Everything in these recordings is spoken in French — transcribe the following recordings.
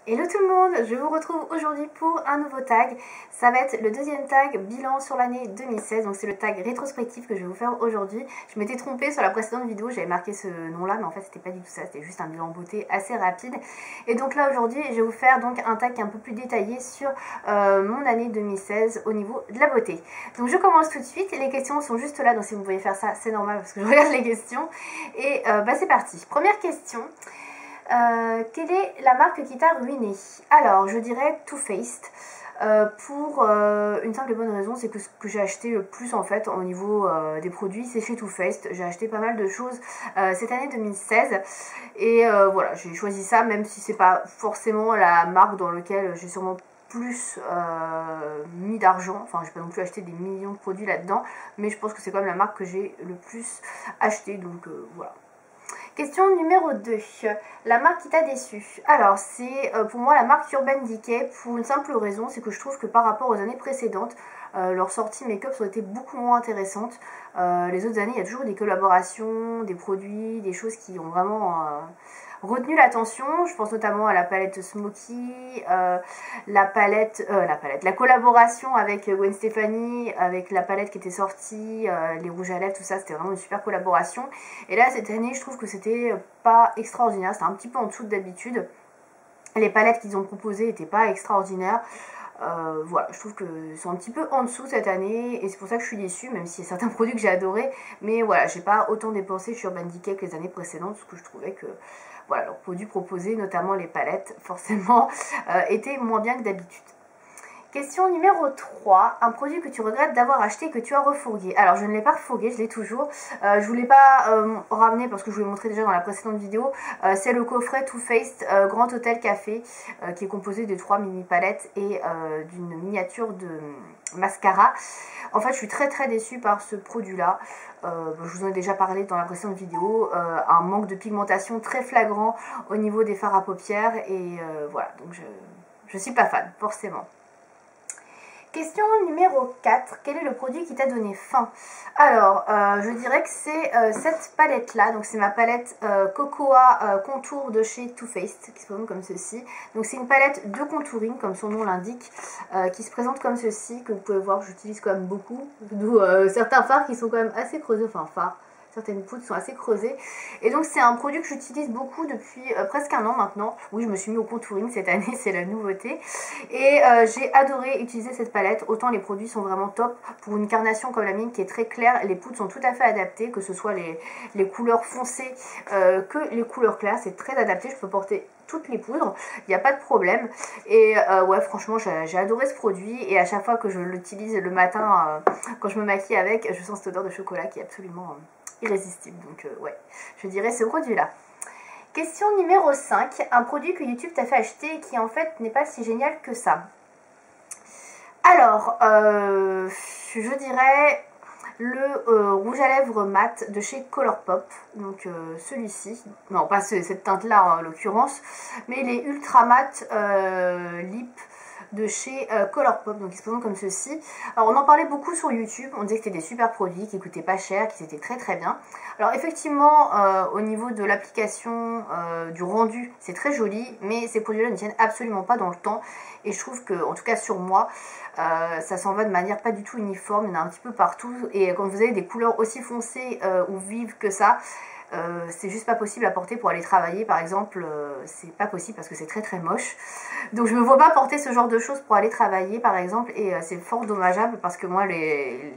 Hello tout le monde, je vous retrouve aujourd'hui pour un nouveau tag. Ça va être le deuxième tag bilan sur l'année 2016, donc c'est le tag rétrospectif que je vais vous faire aujourd'hui. Je m'étais trompée sur la précédente vidéo, j'avais marqué ce nom là, mais en fait c'était pas du tout ça, c'était juste un bilan beauté assez rapide. Et donc là aujourd'hui je vais vous faire donc un tag un peu plus détaillé sur mon année 2016 au niveau de la beauté. Donc je commence tout de suite, les questions sont juste là, donc si vous voulez faire ça c'est normal parce que je regarde les questions. Et c'est parti, première question. Quelle est la marque qui t'a ruiné? Alors, je dirais Too Faced. Pour une simple et bonne raison, c'est que ce que j'ai acheté le plus en fait au niveau des produits, c'est chez Too Faced. J'ai acheté pas mal de choses cette année 2016 et voilà, j'ai choisi ça, même si c'est pas forcément la marque dans laquelle j'ai sûrement plus mis d'argent. Enfin, j'ai pas non plus acheté des millions de produits là-dedans, mais je pense que c'est quand même la marque que j'ai le plus acheté, donc voilà. Question numéro 2, la marque qui t'a déçu. Alors c'est pour moi la marque Urban Decay pour une simple raison, c'est que je trouve que par rapport aux années précédentes, leurs sorties make-up ont été beaucoup moins intéressantes. Les autres années, il y a toujours des collaborations, des produits, des choses qui ont vraiment retenu l'attention. Je pense notamment à la palette Smoky, la collaboration avec Gwen Stefani, avec la palette qui était sortie, les rouges à lèvres, tout ça, c'était vraiment une super collaboration. Et là, cette année, je trouve que c'était pas extraordinaire, c'était un petit peu en dessous de d'habitude. Les palettes qu'ils ont proposées n'étaient pas extraordinaires. Voilà, je trouve qu'ils sont un petit peu en dessous cette année et c'est pour ça que je suis déçue, même s'il y a certains produits que j'ai adorés. Mais voilà, j'ai pas autant dépensé sur Urban Decay que les années précédentes parce que je trouvais que voilà, leurs produits proposés, notamment les palettes, forcément, étaient moins bien que d'habitude. Question numéro 3, un produit que tu regrettes d'avoir acheté et que tu as refourgué. Alors je ne l'ai pas refourgué, je l'ai toujours. Je voulais pas ramener parce que je vous l'ai montré déjà dans la précédente vidéo. C'est le coffret Too Faced Grand Hôtel Café qui est composé de 3 mini palettes et d'une miniature de mascara. En fait je suis très déçue par ce produit là. Je vous en ai déjà parlé dans la précédente vidéo. Un manque de pigmentation très flagrant au niveau des fards à paupières et voilà, donc je suis pas fan forcément. Question numéro 4, quel est le produit qui t'a donné faim? Alors, je dirais que c'est cette palette-là, donc c'est ma palette Cocoa Contour de chez Too Faced, qui se présente comme ceci. Donc c'est une palette de contouring, comme son nom l'indique, qui se présente comme ceci, que vous pouvez voir, j'utilise quand même beaucoup, d'où certains fards qui sont quand même assez creusés, enfin fards. Certaines poudres sont assez creusées. Et donc c'est un produit que j'utilise beaucoup depuis presque un an maintenant. Oui, je me suis mis au contouring cette année, c'est la nouveauté. Et j'ai adoré utiliser cette palette. Autant les produits sont vraiment top. Pour une carnation comme la mienne qui est très claire, les poudres sont tout à fait adaptées. Que ce soit les couleurs foncées que les couleurs claires. C'est très adapté, je peux porter toutes les poudres, il n'y a pas de problème. Et ouais, franchement j'ai adoré ce produit et à chaque fois que je l'utilise le matin quand je me maquille avec, je sens cette odeur de chocolat qui est absolument irrésistible. Donc ouais, je dirais ce produit là. Question numéro 5, un produit que YouTube t'a fait acheter et qui en fait n'est pas si génial que ça. Alors je dirais le rouge à lèvres mat de chez Colourpop, donc celui-ci, non pas cette teinte là en l'occurrence, mais il est ultra mat lip de chez Colourpop, donc il se présente comme ceci. Alors on en parlait beaucoup sur YouTube, on disait que c'était des super produits, qui coûtaient pas cher, qui étaient très bien. Alors effectivement au niveau de l'application, du rendu, c'est très joli, mais ces produits là ne tiennent absolument pas dans le temps et je trouve que, en tout cas sur moi, ça s'en va de manière pas du tout uniforme, il y en a un petit peu partout et quand vous avez des couleurs aussi foncées ou vives que ça, c'est juste pas possible à porter pour aller travailler par exemple, c'est pas possible parce que c'est très moche. Donc je me vois pas porter ce genre de choses pour aller travailler par exemple et c'est fort dommageable parce que moi les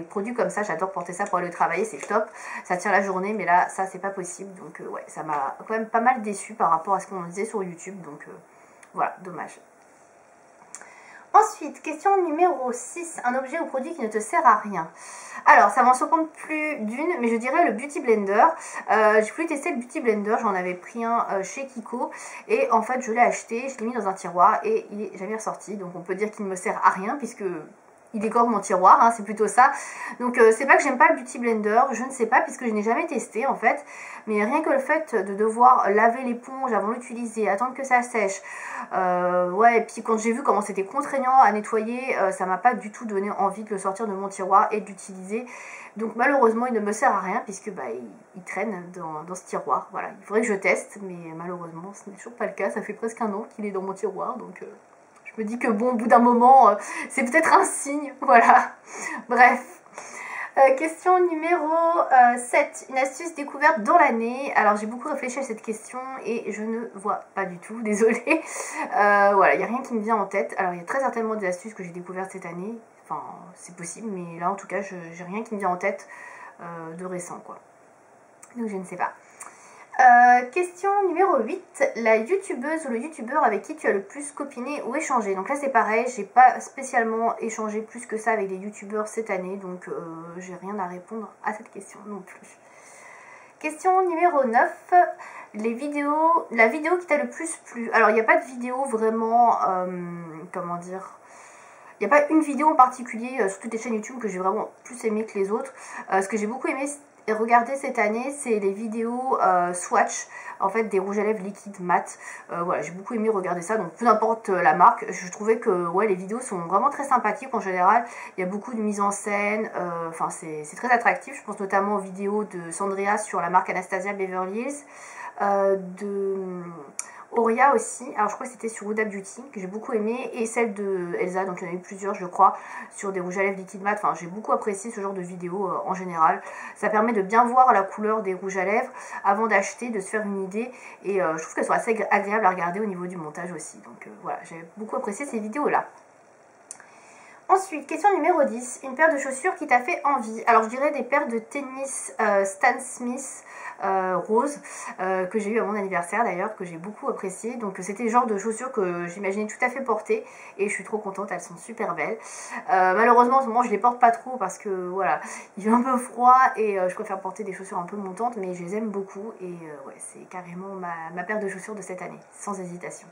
produits comme ça, j'adore porter ça pour aller travailler, c'est top, ça tient la journée, mais là ça c'est pas possible, donc ouais, ça m'a quand même pas mal déçu par rapport à ce qu'on disait sur YouTube, donc voilà, dommage. Ensuite, question numéro 6, un objet ou produit qui ne te sert à rien. Alors, ça va en surprendre plus d'une, mais je dirais le Beauty Blender. J'ai voulu tester le Beauty Blender, j'en avais pris un chez Kiko, et en fait je l'ai acheté, je l'ai mis dans un tiroir, et il est jamais ressorti, donc on peut dire qu'il ne me sert à rien, puisque il décore mon tiroir, hein, c'est plutôt ça. Donc c'est pas que j'aime pas le Beauty Blender, je ne sais pas puisque je n'ai jamais testé en fait. Mais rien que le fait de devoir laver l'éponge avant de l'utiliser, attendre que ça sèche. Ouais, et puis quand j'ai vu comment c'était contraignant à nettoyer, ça m'a pas du tout donné envie de le sortir de mon tiroir et de l'utiliser. Donc malheureusement il ne me sert à rien puisque bah, il traîne dans ce tiroir. Voilà, il faudrait que je teste, mais malheureusement ce n'est toujours pas le cas. Ça fait presque un an qu'il est dans mon tiroir, donc... je me dis que bon, au bout d'un moment, c'est peut-être un signe, voilà. Bref. Question numéro 7. Une astuce découverte dans l'année. Alors j'ai beaucoup réfléchi à cette question et je ne vois pas du tout, désolée. Voilà, il n'y a rien qui me vient en tête. Alors il y a très certainement des astuces que j'ai découvertes cette année. Enfin, c'est possible, mais là en tout cas, j'ai rien qui me vient en tête de récent, quoi. Donc je ne sais pas. Question numéro 8, la youtubeuse ou le youtubeur avec qui tu as le plus copiné ou échangé. Donc là c'est pareil, j'ai pas spécialement échangé plus que ça avec des youtubeurs cette année, donc j'ai rien à répondre à cette question non plus. Question numéro 9, la vidéo qui t'a le plus plu. Alors il n'y a pas de vidéo vraiment, comment dire... Il n'y a pas une vidéo en particulier sur toutes les chaînes YouTube que j'ai vraiment plus aimé que les autres. Ce que j'ai beaucoup aimé et regardé cette année, c'est les vidéos swatch, en fait des rouges à lèvres liquides mat. Voilà, j'ai beaucoup aimé regarder ça, donc peu importe la marque, je trouvais que ouais, les vidéos sont vraiment très sympathiques en général. Il y a beaucoup de mise en scène, enfin c'est très attractif. Je pense notamment aux vidéos de Sandria sur la marque Anastasia Beverly Hills, de... Auria aussi, alors je crois que c'était sur Huda Beauty que j'ai beaucoup aimé, et celle de Elsa, donc il y en a eu plusieurs je crois, sur des rouges à lèvres liquide mat. Enfin j'ai beaucoup apprécié ce genre de vidéo en général. Ça permet de bien voir la couleur des rouges à lèvres avant d'acheter, de se faire une idée, et je trouve qu'elles sont assez agréables à regarder au niveau du montage aussi. Donc voilà, j'ai beaucoup apprécié ces vidéos là. Ensuite, question numéro 10, une paire de chaussures qui t'a fait envie. Alors je dirais des paires de tennis Stan Smith rose que j'ai eu à mon anniversaire d'ailleurs, que j'ai beaucoup apprécié. Donc c'était le genre de chaussures que j'imaginais tout à fait porter et je suis trop contente, elles sont super belles. Malheureusement en ce moment je les porte pas trop parce que voilà, il fait un peu froid et je préfère porter des chaussures un peu montantes, mais je les aime beaucoup et ouais, c'est carrément ma paire de chaussures de cette année, sans hésitation.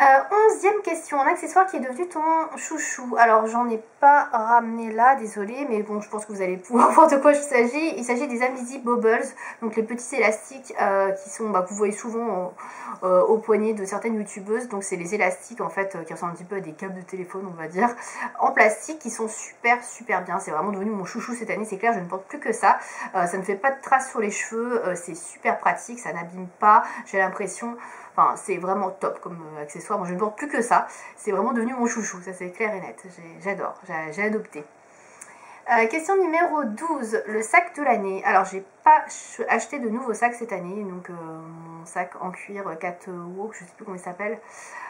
11e question, un accessoire qui est devenu ton chouchou. Alors j'en ai pas ramené là, désolé, mais bon je pense que vous allez pouvoir voir de quoi il s'agit. Il s'agit des Amizzy Bobbles, donc les petits élastiques qui sont, que vous voyez souvent au poignet de certaines youtubeuses. Donc c'est les élastiques en fait qui ressemblent un petit peu à des câbles de téléphone on va dire, en plastique, qui sont super bien. C'est vraiment devenu mon chouchou cette année, c'est clair, je ne porte plus que ça. Ça ne fait pas de traces sur les cheveux, c'est super pratique, ça n'abîme pas, j'ai l'impression... Enfin, c'est vraiment top comme accessoire. Moi, je ne porte plus que ça. C'est vraiment devenu mon chouchou. Ça, c'est clair et net. J'adore. J'ai adopté. Question numéro 12. Le sac de l'année. Alors, j'ai pas acheté de nouveaux sacs cette année. Donc, mon sac en cuir catwalk, je sais plus comment il s'appelle,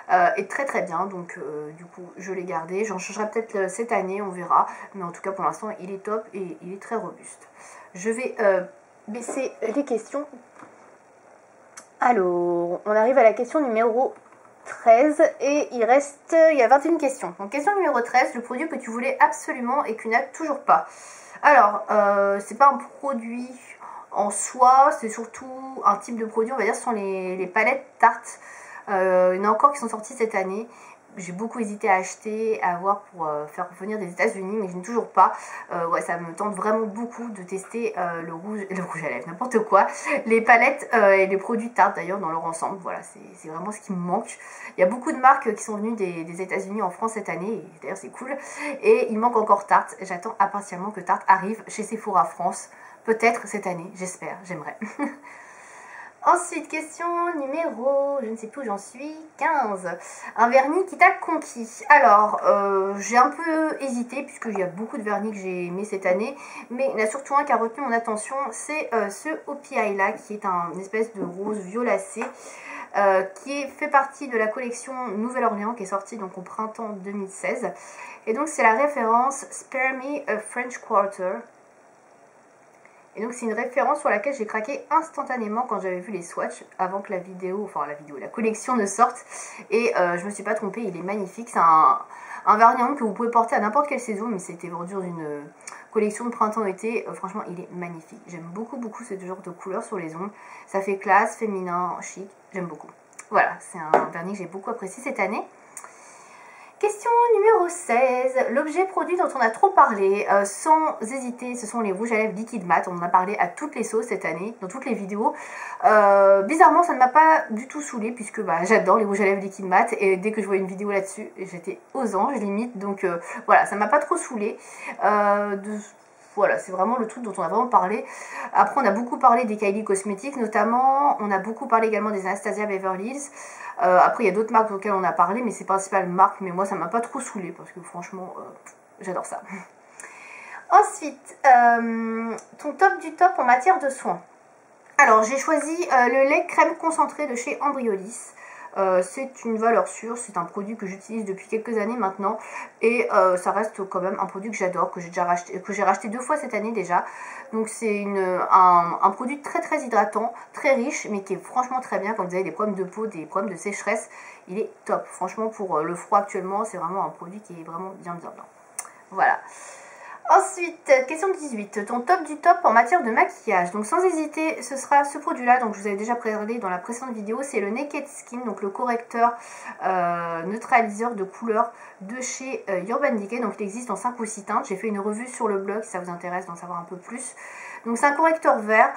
est très bien. Donc, du coup, je l'ai gardé. J'en changerai peut-être cette année. On verra. Mais en tout cas, pour l'instant, il est top et il est très robuste. Je vais baisser les questions. Alors, on arrive à la question numéro 13 et il y a 21 questions. Donc question numéro 13, le produit que tu voulais absolument et que tu n'as toujours pas. Alors, c'est pas un produit en soi, c'est surtout un type de produit, on va dire, ce sont les palettes Tarte. Il y en a encore qui sont sorties cette année. J'ai beaucoup hésité à acheter, à avoir pour faire venir des États-Unis, mais je n'ai toujours pas. Ouais, ça me tente vraiment beaucoup de tester le rouge à lèvres, n'importe quoi. Les palettes et les produits Tarte d'ailleurs dans leur ensemble. Voilà, c'est vraiment ce qui me manque. Il y a beaucoup de marques qui sont venues des États-Unis en France cette année, et d'ailleurs c'est cool. Et il manque encore Tarte. J'attends impatiemment que Tarte arrive chez Sephora France. Peut-être cette année, j'espère, j'aimerais. Ensuite, question numéro, je ne sais plus où j'en suis, 15. Un vernis qui t'a conquis. Alors, j'ai un peu hésité puisqu'il y a beaucoup de vernis que j'ai aimé cette année. Mais il y en a surtout un qui a retenu mon attention, c'est ce OPI là, qui est une espèce de rose violacé. Qui fait partie de la collection Nouvelle-Orléans qui est sortie donc au printemps 2016. Et donc c'est la référence Spare Me a French Quarter. Et donc c'est une référence sur laquelle j'ai craqué instantanément quand j'avais vu les swatchs avant que la collection ne sorte. Et je me suis pas trompée, il est magnifique. C'est un vernis que vous pouvez porter à n'importe quelle saison, mais c'était vendu dans une collection de printemps-été. Franchement, il est magnifique. J'aime beaucoup ce genre de couleur sur les ongles. Ça fait classe, féminin, chic. J'aime beaucoup. Voilà, c'est un vernis que j'ai beaucoup apprécié cette année. Question numéro 16, l'objet produit dont on a trop parlé, sans hésiter, ce sont les rouges à lèvres liquide mat. On en a parlé à toutes les sauces cette année, dans toutes les vidéos. Bizarrement, ça ne m'a pas du tout saoulée, puisque bah, j'adore les rouges à lèvres liquide mat, et dès que je voyais une vidéo là-dessus, j'étais aux anges limite, donc voilà, ça ne m'a pas trop saoulée. Voilà, c'est vraiment le truc dont on a vraiment parlé. Après, on a beaucoup parlé des Kylie Cosmetics notamment. On a beaucoup parlé également des Anastasia Beverly Hills. Après, il y a d'autres marques auxquelles on a parlé, mais c'est principales marques. Mais moi, ça m'a pas trop saoulé parce que franchement, j'adore ça. Ensuite, ton top du top en matière de soins. Alors, j'ai choisi le lait crème concentré de chez Embryolisse. C'est une valeur sûre, c'est un produit que j'utilise depuis quelques années maintenant et ça reste quand même un produit que j'adore, que j'ai racheté 2 fois cette année déjà. Donc c'est un produit très très hydratant, très riche, mais qui est franchement très bien quand vous avez des problèmes de peau, des problèmes de sécheresse. Il est top, franchement pour le froid actuellement, c'est vraiment un produit qui est vraiment bien. Voilà. Ensuite, question 18, ton top du top en matière de maquillage. Donc sans hésiter, ce sera ce produit-là, donc je vous avais déjà parlé dans la précédente vidéo, c'est le Naked Skin, donc le correcteur neutraliseur de couleur de chez Urban Decay. Donc il existe en 5 ou 6 teintes, j'ai fait une revue sur le blog si ça vous intéresse d'en savoir un peu plus. Donc c'est un correcteur vert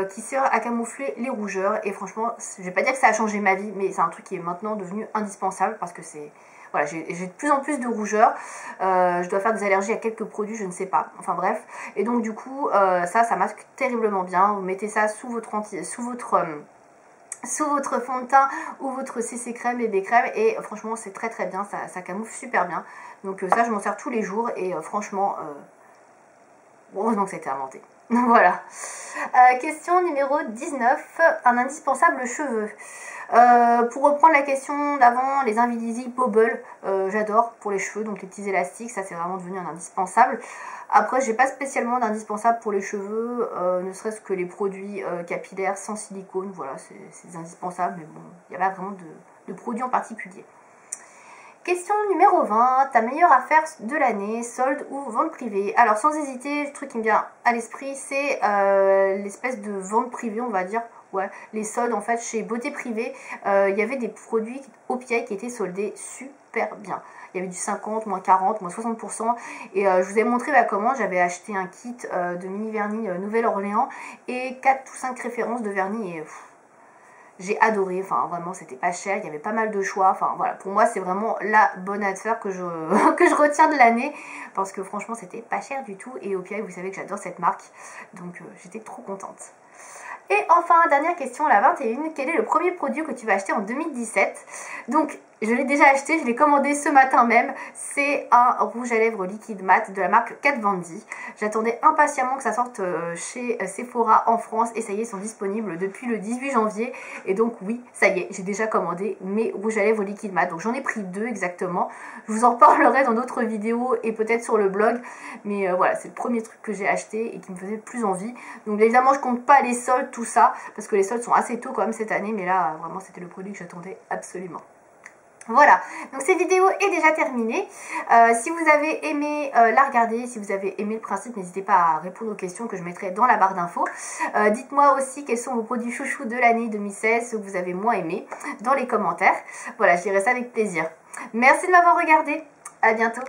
qui sert à camoufler les rougeurs et franchement, je vais pas dire que ça a changé ma vie, mais c'est un truc qui est maintenant devenu indispensable parce que c'est... Voilà, j'ai de plus en plus de rougeurs, je dois faire des allergies à quelques produits, je ne sais pas, enfin bref. Et donc du coup, ça masque terriblement bien, vous mettez ça sous votre fond de teint ou votre CC crème, bébé crème, et franchement c'est très très bien, ça camoufle super bien. Donc ça je m'en sers tous les jours et franchement, heureusement que ça a été inventé. Voilà. Question numéro 19, un indispensable cheveux. Pour reprendre la question d'avant, les Invisible Bobble, j'adore pour les cheveux, donc les petits élastiques, ça c'est vraiment devenu un indispensable. Après, j'ai pas spécialement d'indispensable pour les cheveux, ne serait-ce que les produits capillaires sans silicone, voilà, c'est indispensables, mais bon, il n'y a pas vraiment de produits en particulier. Question numéro 20, ta meilleure affaire de l'année, solde ou vente privée. Alors sans hésiter, le truc qui me vient à l'esprit, c'est l'espèce de vente privée, on va dire. Ouais, les soldes en fait chez Beauté Privée, il y avait des produits OPI qui étaient soldés super bien. Il y avait du 50, moins 40, moins 60%. Et je vous ai montré comment j'avais acheté un kit de mini vernis Nouvelle-Orléans et 4 ou 5 références de vernis et... J'ai adoré, enfin vraiment c'était pas cher, il y avait pas mal de choix, enfin voilà, pour moi c'est vraiment la bonne affaire que je retiens de l'année, parce que franchement c'était pas cher du tout, et au pire vous savez que j'adore cette marque, donc j'étais trop contente. Et enfin, dernière question, la 21, quel est le premier produit que tu vas acheter en 2017? Donc, je l'ai déjà acheté, je l'ai commandé ce matin même. C'est un rouge à lèvres liquide mat de la marque Kat Von D. J'attendais impatiemment que ça sorte chez Sephora en France et ça y est, ils sont disponibles depuis le 18 janvier. Et donc oui, ça y est, j'ai déjà commandé mes rouges à lèvres liquide mat. Donc j'en ai pris 2 exactement. Je vous en reparlerai dans d'autres vidéos et peut-être sur le blog. Mais voilà, c'est le premier truc que j'ai acheté et qui me faisait le plus envie. Donc évidemment, je compte pas les soldes, tout ça, parce que les soldes sont assez tôt quand même cette année. Mais là, vraiment, c'était le produit que j'attendais absolument. Voilà, donc cette vidéo est déjà terminée. Si vous avez aimé la regarder, si vous avez aimé le principe, n'hésitez pas à répondre aux questions que je mettrai dans la barre d'infos. Dites-moi aussi quels sont vos produits chouchous de l'année 2016, ceux que vous avez moins aimé, dans les commentaires. Voilà, je dirai ça avec plaisir. Merci de m'avoir regardé, à bientôt.